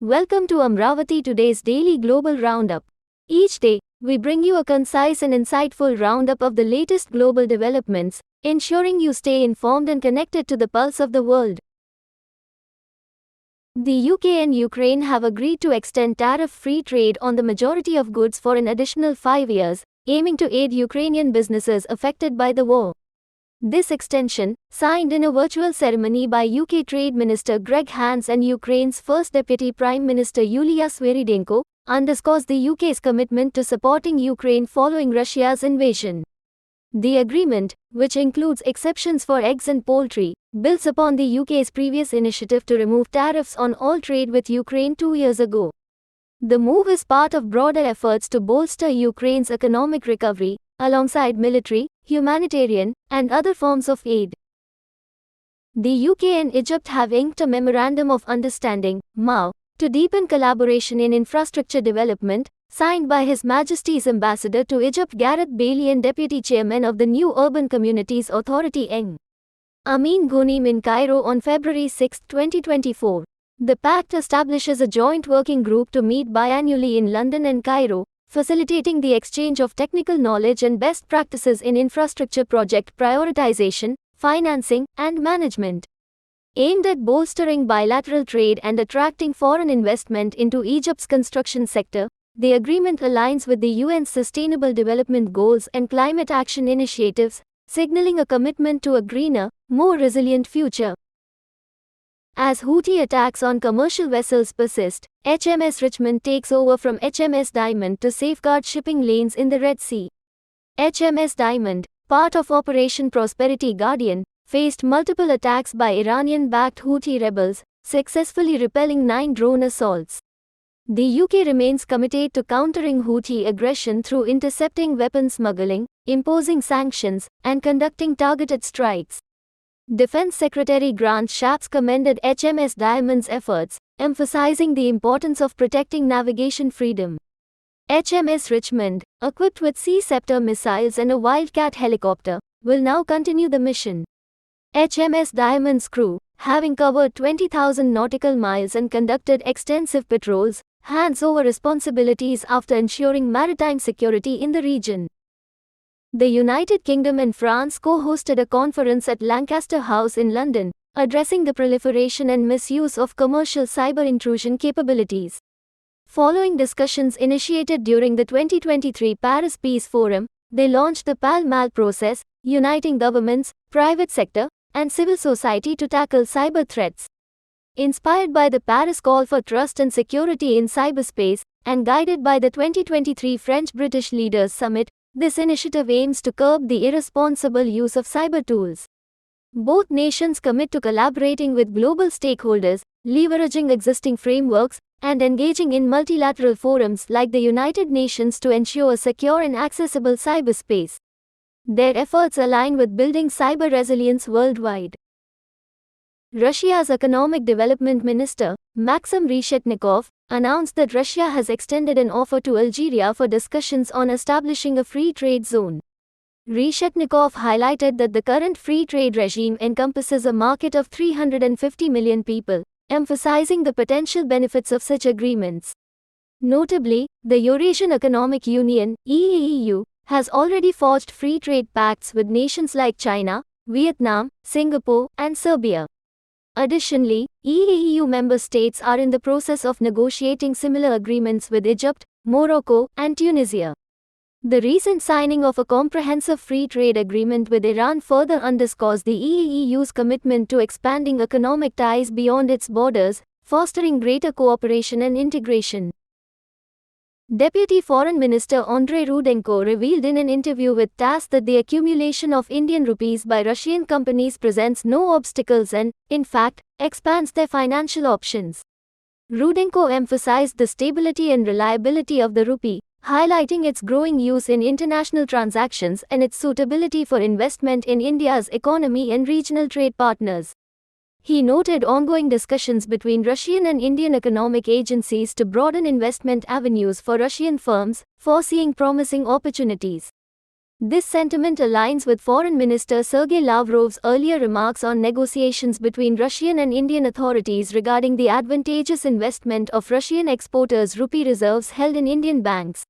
Welcome to Amaravati, today's daily global roundup. Each day, we bring you a concise and insightful roundup of the latest global developments, ensuring you stay informed and connected to the pulse of the world. The UK and Ukraine have agreed to extend tariff-free trade on the majority of goods for an additional 5 years, aiming to aid Ukrainian businesses affected by the war. This extension, signed in a virtual ceremony by UK Trade Minister Greg Hands and Ukraine's first Deputy Prime Minister Yulia Sviridenko, underscores the UK's commitment to supporting Ukraine following Russia's invasion. The agreement, which includes exceptions for eggs and poultry, builds upon the UK's previous initiative to remove tariffs on all trade with Ukraine 2 years ago. The move is part of broader efforts to bolster Ukraine's economic recovery, alongside military, humanitarian, and other forms of aid. The UK and Egypt have inked a Memorandum of Understanding, MoU, to deepen collaboration in infrastructure development, signed by His Majesty's Ambassador to Egypt Gareth Bailey and Deputy Chairman of the new Urban Communities Authority Eng. Amin Ghonim in Cairo on February 6, 2024. The pact establishes a joint working group to meet biannually in London and Cairo, facilitating the exchange of technical knowledge and best practices in infrastructure project prioritization, financing, and management. Aimed at bolstering bilateral trade and attracting foreign investment into Egypt's construction sector, the agreement aligns with the UN's Sustainable Development Goals and climate action initiatives, signaling a commitment to a greener, more resilient future. As Houthi attacks on commercial vessels persist, HMS Richmond takes over from HMS Diamond to safeguard shipping lanes in the Red Sea. HMS Diamond, part of Operation Prosperity Guardian, faced multiple attacks by Iranian-backed Houthi rebels, successfully repelling 9 drone assaults. The UK remains committed to countering Houthi aggression through intercepting weapons smuggling, imposing sanctions, and conducting targeted strikes. Defense Secretary Grant Shapps commended HMS Diamond's efforts, emphasizing the importance of protecting navigation freedom. HMS Richmond, equipped with Sea Scepter missiles and a Wildcat helicopter, will now continue the mission. HMS Diamond's crew, having covered 20,000 nautical miles and conducted extensive patrols, hands over responsibilities after ensuring maritime security in the region. The United Kingdom and France co-hosted a conference at Lancaster House in London, addressing the proliferation and misuse of commercial cyber intrusion capabilities. Following discussions initiated during the 2023 Paris Peace Forum, they launched the Pall Mall process, uniting governments, private sector, and civil society to tackle cyber threats. Inspired by the Paris call for trust and security in cyberspace, and guided by the 2023 French-British Leaders Summit, this initiative aims to curb the irresponsible use of cyber tools. Both nations commit to collaborating with global stakeholders, leveraging existing frameworks, and engaging in multilateral forums like the United Nations to ensure a secure and accessible cyberspace. Their efforts align with building cyber resilience worldwide. Russia's Economic Development Minister, Maxim Reshetnikov, announced that Russia has extended an offer to Algeria for discussions on establishing a free trade zone. Reshetnikov highlighted that the current free trade regime encompasses a market of 350 million people, emphasizing the potential benefits of such agreements. Notably, the Eurasian Economic Union (EEU) has already forged free trade pacts with nations like China, Vietnam, Singapore, and Serbia. Additionally, EEU member states are in the process of negotiating similar agreements with Egypt, Morocco, and Tunisia. The recent signing of a comprehensive free trade agreement with Iran further underscores the EEU's commitment to expanding economic ties beyond its borders, fostering greater cooperation and integration. Deputy Foreign Minister Andrei Rudenko revealed in an interview with TASS that the accumulation of Indian rupees by Russian companies presents no obstacles and, in fact, expands their financial options. Rudenko emphasized the stability and reliability of the rupee, highlighting its growing use in international transactions and its suitability for investment in India's economy and regional trade partners. He noted ongoing discussions between Russian and Indian economic agencies to broaden investment avenues for Russian firms, foreseeing promising opportunities. This sentiment aligns with Foreign Minister Sergei Lavrov's earlier remarks on negotiations between Russian and Indian authorities regarding the advantageous investment of Russian exporters' rupee reserves held in Indian banks.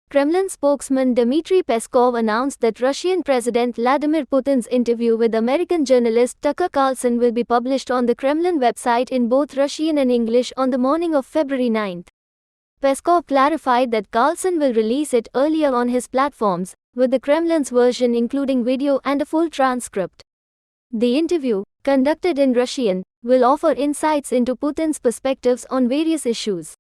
Kremlin spokesman Dmitry Peskov announced that Russian President Vladimir Putin's interview with American journalist Tucker Carlson will be published on the Kremlin website in both Russian and English on the morning of February 9. Peskov clarified that Carlson will release it earlier on his platforms, with the Kremlin's version including video and a full transcript. The interview, conducted in Russian, will offer insights into Putin's perspectives on various issues.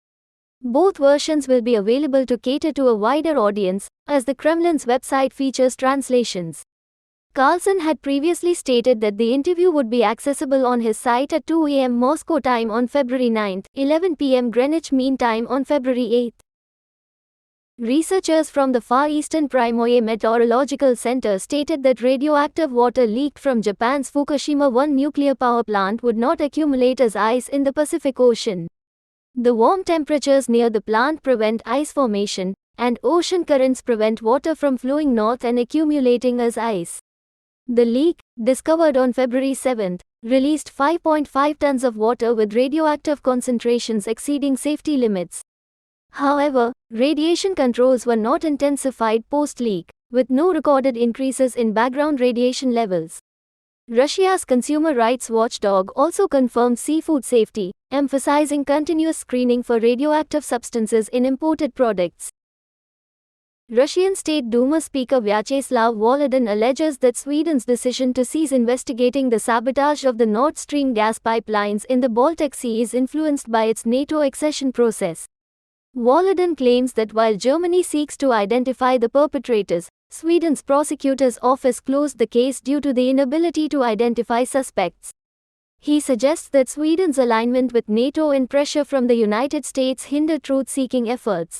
Both versions will be available to cater to a wider audience, as the Kremlin's website features translations. Carlson had previously stated that the interview would be accessible on his site at 2 a.m. Moscow time on February 9, 11 p.m. Greenwich Mean Time on February 8. Researchers from the Far Eastern Primoye Meteorological Center stated that radioactive water leaked from Japan's Fukushima 1 nuclear power plant would not accumulate as ice in the Pacific Ocean. The warm temperatures near the plant prevent ice formation, and ocean currents prevent water from flowing north and accumulating as ice. The leak, discovered on February 7, released 5.5 tons of water with radioactive concentrations exceeding safety limits. However, radiation controls were not intensified post-leak, with no recorded increases in background radiation levels. Russia's consumer rights watchdog also confirmed seafood safety, emphasizing continuous screening for radioactive substances in imported products. Russian State Duma Speaker Vyacheslav Volodin alleges that Sweden's decision to cease investigating the sabotage of the Nord Stream gas pipelines in the Baltic Sea is influenced by its NATO accession process. Volodin claims that while Germany seeks to identify the perpetrators, Sweden's prosecutor's office closed the case due to the inability to identify suspects. He suggests that Sweden's alignment with NATO and pressure from the United States hinder truth-seeking efforts.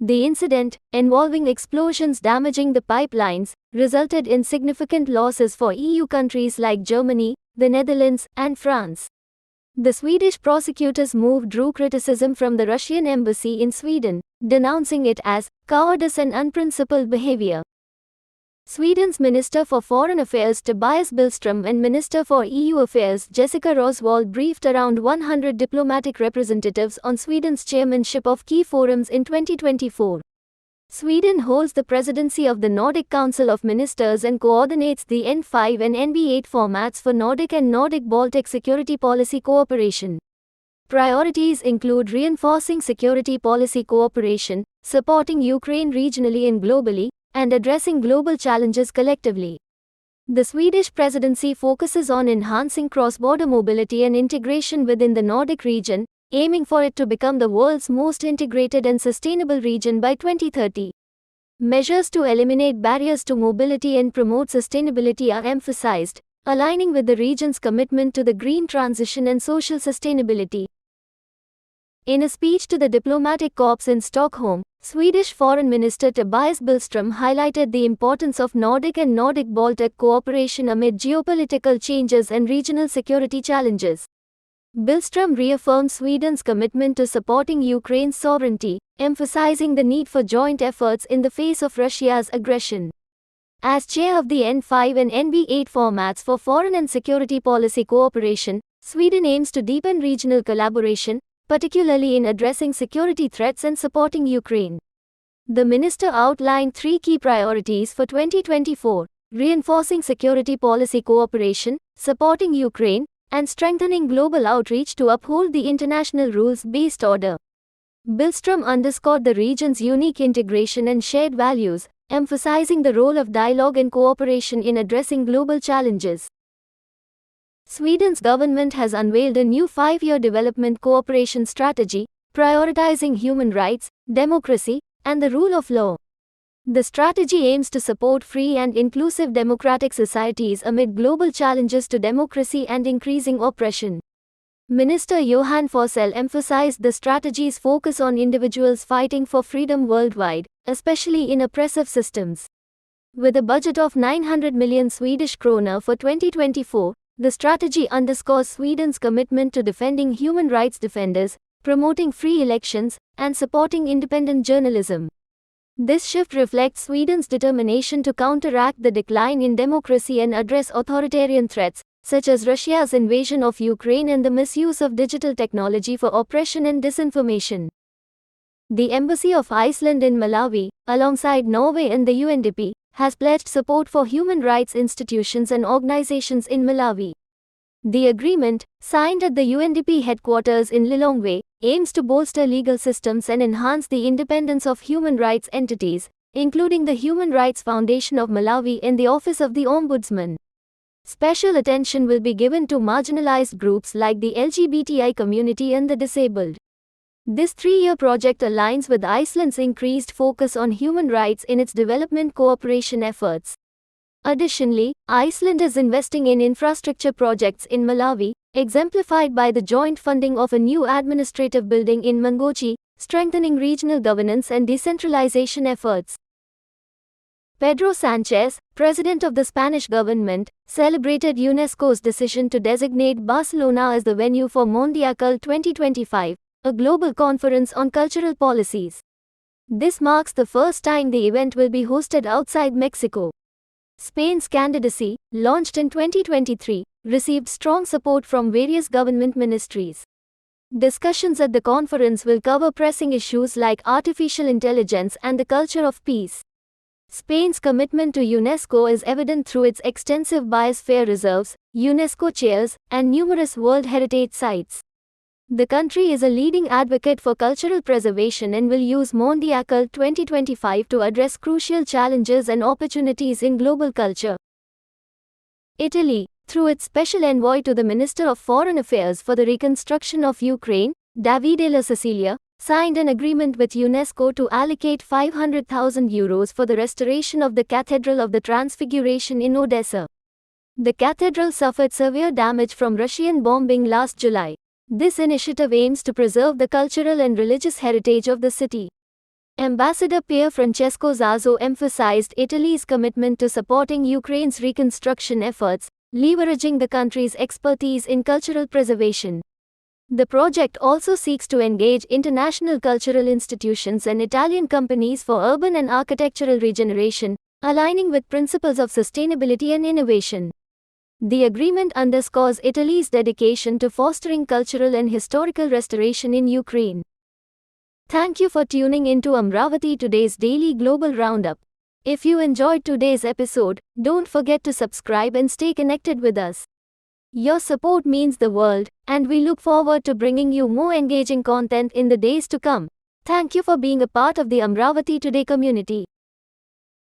The incident, involving explosions damaging the pipelines, resulted in significant losses for EU countries like Germany, the Netherlands, and France. The Swedish prosecutor's move drew criticism from the Russian embassy in Sweden, denouncing it as cowardice and unprincipled behavior. Sweden's Minister for Foreign Affairs Tobias Billström and Minister for EU Affairs Jessica Roswall briefed around 100 diplomatic representatives on Sweden's chairmanship of key forums in 2024. Sweden holds the presidency of the Nordic Council of Ministers and coordinates the N5 and NB8 formats for Nordic and Nordic-Baltic security policy cooperation. Priorities include reinforcing security policy cooperation, supporting Ukraine regionally and globally, and addressing global challenges collectively. The Swedish presidency focuses on enhancing cross-border mobility and integration within the Nordic region, aiming for it to become the world's most integrated and sustainable region by 2030. Measures to eliminate barriers to mobility and promote sustainability are emphasized, aligning with the region's commitment to the green transition and social sustainability. In a speech to the diplomatic corps in Stockholm, Swedish Foreign Minister Tobias Billström highlighted the importance of Nordic and Nordic-Baltic cooperation amid geopolitical changes and regional security challenges. Billström reaffirmed Sweden's commitment to supporting Ukraine's sovereignty, emphasizing the need for joint efforts in the face of Russia's aggression. As chair of the N5 and NB8 formats for foreign and security policy cooperation, Sweden aims to deepen regional collaboration, particularly in addressing security threats and supporting Ukraine. The minister outlined three key priorities for 2024: reinforcing security policy cooperation, supporting Ukraine, and strengthening global outreach to uphold the international rules-based order. Billström underscored the region's unique integration and shared values, emphasizing the role of dialogue and cooperation in addressing global challenges. Sweden's government has unveiled a new 5-year development cooperation strategy, prioritizing human rights, democracy, and the rule of law. The strategy aims to support free and inclusive democratic societies amid global challenges to democracy and increasing oppression. Minister Johan Forssell emphasized the strategy's focus on individuals fighting for freedom worldwide, especially in oppressive systems. With a budget of 900 million Swedish kronor for 2024, the strategy underscores Sweden's commitment to defending human rights defenders, promoting free elections, and supporting independent journalism. This shift reflects Sweden's determination to counteract the decline in democracy and address authoritarian threats, such as Russia's invasion of Ukraine and the misuse of digital technology for oppression and disinformation. The Embassy of Iceland in Malawi, alongside Norway and the UNDP, has pledged support for human rights institutions and organizations in Malawi. The agreement, signed at the UNDP headquarters in Lilongwe, aims to bolster legal systems and enhance the independence of human rights entities, including the Human Rights Foundation of Malawi and the Office of the Ombudsman. Special attention will be given to marginalized groups like the LGBTI community and the disabled. This 3-year project aligns with Iceland's increased focus on human rights in its development cooperation efforts. Additionally, Iceland is investing in infrastructure projects in Malawi, exemplified by the joint funding of a new administrative building in Mangochi, strengthening regional governance and decentralization efforts. Pedro Sanchez, president of the Spanish government, celebrated UNESCO's decision to designate Barcelona as the venue for Mondiacult 2025, a global conference on cultural policies. This marks the first time the event will be hosted outside Mexico. Spain's candidacy, launched in 2023, received strong support from various government ministries. Discussions at the conference will cover pressing issues like artificial intelligence and the culture of peace. Spain's commitment to UNESCO is evident through its extensive biosphere reserves, UNESCO chairs, and numerous World Heritage sites. The country is a leading advocate for cultural preservation and will use Mondiacult 2025 to address crucial challenges and opportunities in global culture. Italy, through its special envoy to the Minister of Foreign Affairs for the Reconstruction of Ukraine, Davide La Sicilia, signed an agreement with UNESCO to allocate €500,000 for the restoration of the Cathedral of the Transfiguration in Odesa. The cathedral suffered severe damage from Russian bombing last July. This initiative aims to preserve the cultural and religious heritage of the city. Ambassador Pier Francesco Zazzo emphasized Italy's commitment to supporting Ukraine's reconstruction efforts, leveraging the country's expertise in cultural preservation. The project also seeks to engage international cultural institutions and Italian companies for urban and architectural regeneration, aligning with principles of sustainability and innovation. The agreement underscores Italy's dedication to fostering cultural and historical restoration in Ukraine. Thank you for tuning into Amaravati Today's Daily Global Roundup. If you enjoyed today's episode, don't forget to subscribe and stay connected with us. Your support means the world, and we look forward to bringing you more engaging content in the days to come. Thank you for being a part of the Amaravati Today community.